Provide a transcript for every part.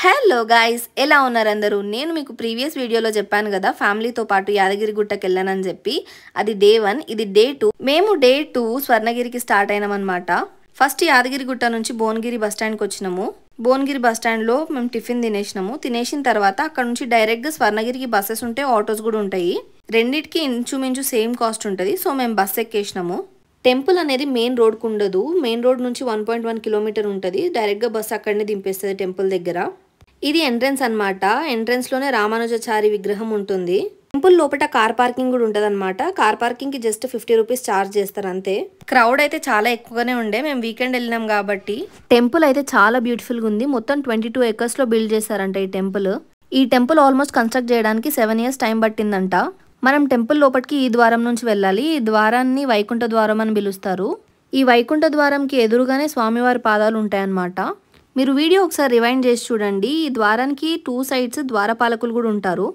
Hello guys, ఎలా ఉన్నారు అందరూ? నేను మీకు ప్రీవియస్ వీడియోలో చెప్పాను కదా, ఫ్యామిలీతో పాటు యాదగిరి గుట్టకి వెళ్ళానని చెప్పి. అది డే 1, ఇది డే 2. మేము day 2 స్వర్ణగిరికి start అయినామన్నమాట. First Yadagiri Gutta నుంచి భువనగిరి బస్ స్టాండ్కి వచ్చినాము. భువనగిరి బస్ స్టాండ్లో మేము టిఫిన్ తినేసినాము. తినేసిన తర్వాత అక్కడ నుంచి డైరెక్ట్గా స్వర్ణగిరికి బస్సెస్ ఉంటాయి, ఆటోస్ కూడా ఉంటాయి. రెండింటికి ఇంచుమించు సేమ్ కాస్ట్ ఉంటుంది. సో మేము బస్ ఎక్కేసినాము. టెంపుల్ అనేది మెయిన్ రోడ్కు ఉండదు. మెయిన్ రోడ్ నుంచి 1.1 కిలోమీటర్ ఉంటుంది. డైరెక్ట్గా బస్సు అక్కడనే దింపేస్తుంది టెంపుల్ దగ్గర. ఇది ఎంట్రన్స్ అనమాట. ఎంట్రన్స్ లోనే రామానుజాచారి విగ్రహం ఉంటుంది. టెంపుల్ లోపల కార్ పార్కింగ్ కూడా ఉంటుంది అనమాట. కార్ పార్కింగ్ కి జస్ట్ 50 రూపీస్ ఛార్జ్ చేస్తారు అంతే. క్రౌడ్ అయితే చాలా ఎక్కువగానే ఉండే. మేము వీకెండ్ వెళ్ళినాం కాబట్టి. టెంపుల్ అయితే చాలా బ్యూటిఫుల్ గా ఉంది. మొత్తం 22 ఏకర్స్ లో బిల్డ్ చేశారంట ఈ టెంపుల్. ఈ టెంపుల్ ఆల్మోస్ట్ కన్స్ట్రక్ట్ చేయడానికి 7 ఇయర్స్ టైం పట్టిందంట. మనం టెంపుల్ లోపలికి ఈ ద్వారం నుంచి వెళ్ళాలి. ఈ ద్వారాన్ని వైకుంఠ ద్వారం అని పిలుస్తారు. ఈ వైకుంఠ ద్వారంకి ఎదురుగానే స్వామివారి పాదాలు ఉంటాయన్నమాట. మీరు వీడియో ఒకసారి రివైండ్ చేసి చూడండి. ఈ ద్వారానికి 2 సైడ్స్ ద్వారపాలకులు కూడా ఉంటారు.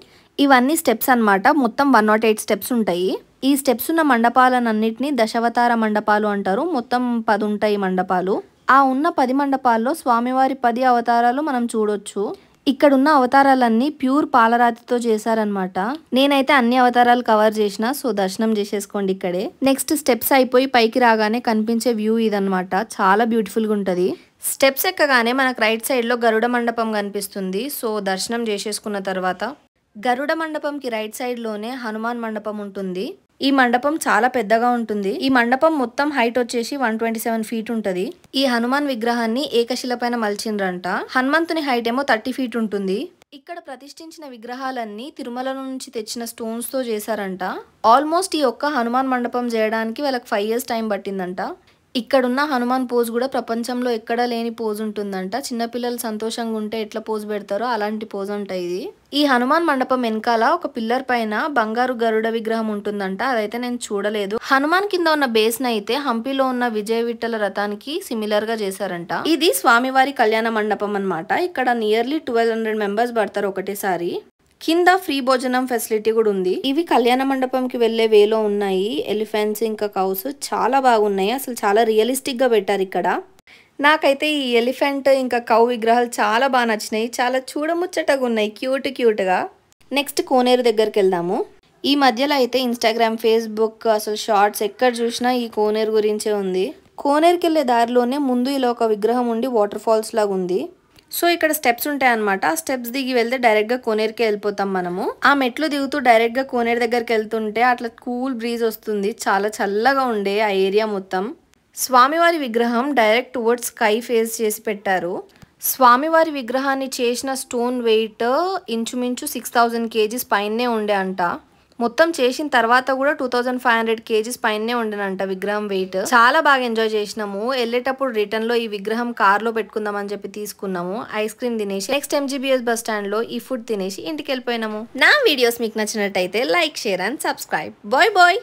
ఇవన్నీ స్టెప్స్ అన్నమాట. మొత్తం 108 స్టెప్స్ ఉంటాయి. ఈ స్టెప్స్ ఉన్న మండపాలన్నింటినీ దశావతార మండపాలు అంటారు. మొత్తం 10 ఉంటాయి మండపాలు. ఆ ఉన్న 10 మండపాల్లో స్వామివారి 10 అవతారాలు మనం చూడొచ్చు. ఇక్కడున్న అవతారాలన్నీ ప్యూర్ పాలరాతితో చేశారనమాట. నేనైతే అన్ని అవతారాలు కవర్ చేసిన, సో దర్శనం చేసేసుకోండి ఇక్కడే. నెక్స్ట్ స్టెప్స్ అయిపోయి పైకి రాగానే కనిపించే వ్యూ ఇదనమాట. చాలా బ్యూటిఫుల్ గా ఉంటది. స్టెప్స్ ఎక్కగానే మనకు రైట్ సైడ్ లో గరుడ మండపం కనిపిస్తుంది. సో దర్శనం చేసేసుకున్న తర్వాత గరుడ మండపంకి రైట్ సైడ్ లోనే హనుమాన్ మండపం ఉంటుంది. ఈ మండపం చాలా పెద్దగా ఉంటుంది. ఈ మండపం మొత్తం హైట్ వచ్చేసి 127 ఫీట్ ఉంటది. ఈ హనుమాన్ విగ్రహాన్ని ఏకశిల పైన మలిచిండ్రంట. హనుమంతుని హైట్ ఏమో 30 ఫీట్ ఉంటుంది. ఇక్కడ ప్రతిష్ఠించిన విగ్రహాలన్నీ తిరుమల నుంచి తెచ్చిన స్టోన్స్ తో చేశారంట. ఆల్మోస్ట్ ఈ ఒక్క హనుమాన్ మండపం చేయడానికి వాళ్ళకి 5 ఇయర్స్ టైం పట్టిందంట. ఇక్కడున్న హనుమాన్ పోజ్ కూడా ప్రపంచంలో ఎక్కడా లేని పోజ్ ఉంటుందంట. చిన్నపిల్లలు సంతోషంగా ఉంటే ఎట్లా పోజ్ పెడతారో అలాంటి పోజ్ అంట ఇది. ఈ హనుమాన్ మండపం వెనకాల ఒక పిల్లర్ పైన బంగారు గరుడ విగ్రహం ఉంటుందంట. అదైతే నేను చూడలేదు. హనుమాన్ కింద ఉన్న బేస్ నైతే హంపీలో ఉన్న విజయ విఠల రథానికి సిమిలర్ గా చేశారంట. ఇది స్వామివారి కళ్యాణ మండపం అన్నమాట. ఇక్కడ నియర్లీ 1200 మెంబర్స్ పడతారు ఒకటేసారి. కింద ఫ్రీ భోజనం ఫెసిలిటీ కూడా ఉంది. ఇవి కళ్యాణ మండపంకి వెళ్లే వేలో ఉన్నాయి. ఎలిఫెంట్స్ ఇంకా కౌస్ చాలా బాగున్నాయి. అసలు చాలా రియలిస్టిక్ గా పెట్టారు ఇక్కడ. నాకైతే ఈ ఎలిఫెంట్ ఇంకా కౌ విగ్రహాలు చాలా బాగా నచ్చినాయి. చాలా చూడముచ్చటగా ఉన్నాయి, క్యూట్ గా. నెక్స్ట్ కోనేరు దగ్గరికి వెళ్దాము. ఈ మధ్యలో అయితే ఇన్స్టాగ్రామ్, ఫేస్బుక్, అసలు షార్ట్స్ ఎక్కడ చూసినా ఈ కోనేరు గురించే ఉంది. కోనేరుకి వెళ్లే దారిలోనే ముందు ఇలా ఒక విగ్రహం ఉండి వాటర్ ఫాల్స్ లాగా ఉంది. సో ఇక్కడ స్టెప్స్ ఉంటాయి అనమాట. ఆ స్టెప్స్ దిగి వెళ్తే డైరెక్ట్ గా కోనేరుకి వెళ్ళిపోతాం మనము. ఆ మెట్లు దిగుతూ డైరెక్ట్ గా కోనేరు దగ్గరికి వెళ్తుంటే అట్లా కూల్ బ్రీజ్ వస్తుంది. చాలా చల్లగా ఉండే ఆ ఏరియా మొత్తం. స్వామివారి విగ్రహం డైరెక్ట్ టువర్డ్స్ స్కై ఫేస్ చేసి పెట్టారు. స్వామివారి విగ్రహాన్ని చేసిన స్టోన్ వెయిట్ ఇంచుమించు 6000 కేజీస్ పైనే ఉండే అంట. మొత్తం చేసిన తర్వాత కూడా 2500 కేజీస్ పైనే ఉండనంట విగ్రహం వెయిట్. చాలా బాగా ఎంజాయ్ చేసినాము. వెళ్ళేటప్పుడు రిటర్న్ లో ఈ విగ్రహం కార్ లో పెట్టుకుందాం అని చెప్పి తీసుకున్నాము. ఐస్ క్రీమ్ తినేసి నెక్స్ట్ MGBS బస్ స్టాండ్ లో ఈ ఫుడ్ తినేసి ఇంటికి వెళ్ళిపోయినాము. నా వీడియోస్ మీకు నచ్చినట్టయితే like, share and subscribe. Bye bye.